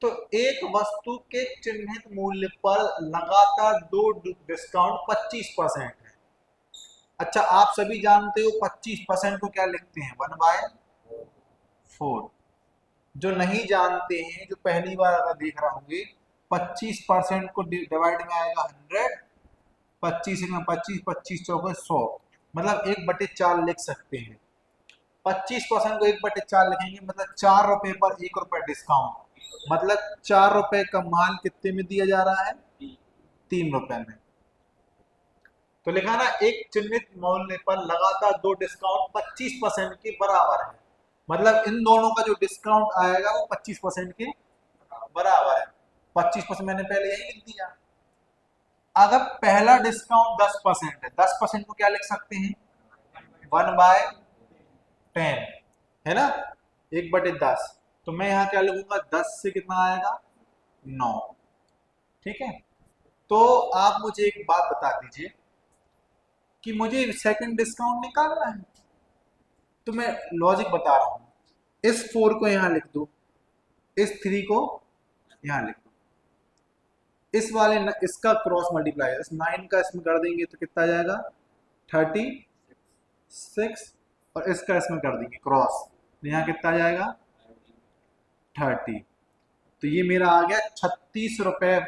तो एक वस्तु के चिन्हित मूल्य पर लगातार 2 डिस्काउंट 25% है। अच्छा, आप सभी जानते हो 25% को क्या लिखते हैं, 1/4। जो नहीं जानते हैं, जो पहली बार अगर देख रहे होंगे, 25% को डिवाइड में आएगा 100, 25 में 25, 25 चौके 100, मतलब 1/4 लिख सकते हैं। 25% को 1/4 लिखेंगे, मतलब 4 रुपए पर 1 रुपए डिस्काउंट, मतलब 4 रुपए का माल कितने में दिया जा रहा है, 3 रुपए में। तो लिखा ना, एक चिन्हित मूल्य पर लगातार 2 डिस्काउंट 25% के बराबर है, मतलब इन दोनों का जो डिस्काउंट आएगा वो 25% के बराबर है। 25% मैंने पहले यही लिख दिया। अगर पहला डिस्काउंट 10% है, 10% को क्या लिख सकते हैं, 1/10, है ना, 1/10। तो मैं यहाँ क्या लिखूंगा, 10 से कितना आएगा, 9। ठीक है, तो आप मुझे एक बात बता दीजिए कि मुझे सेकंड डिस्काउंट निकालना है, तो मैं लॉजिक बता रहा हूँ, इस 4 को यहाँ लिख दो, इस 3 को यहाँ लिख दो, इस वाले इसका क्रॉस मल्टीप्लाई, इस 9 का इसमें कर देंगे तो कितना आ जाएगा, 36, और इसका इसमें कर देंगे क्रॉस, तो यहाँ कितना आ जाएगा, 30। तो ये मेरा आ गया 36 रुपए,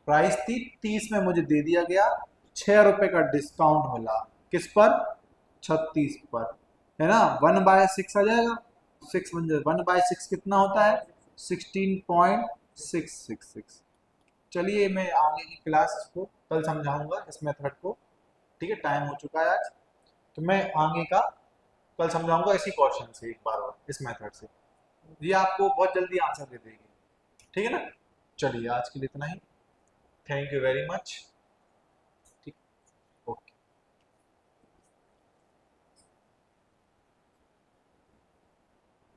प्राइस थी 30 में, मुझे दे दिया गया 6 रुपए का डिस्काउंट मिला, किस पर, 36 पर, है ना। 1/6 आ जाएगा, 6 बन जाए, 1/6 कितना होता है, 16.666। चलिए, मैं आगे की क्लास को कल समझाऊंगा इस मेथड को। ठीक है, टाइम हो चुका है आज, तो मैं आगे का कल समझाऊंगा इसी क्वेश्चन से एक बार और, इस मेथड से। ये आपको बहुत जल्दी आंसर दे देगी। ठीक है ना। चलिए, आज के लिए इतना ही। Thank you very much.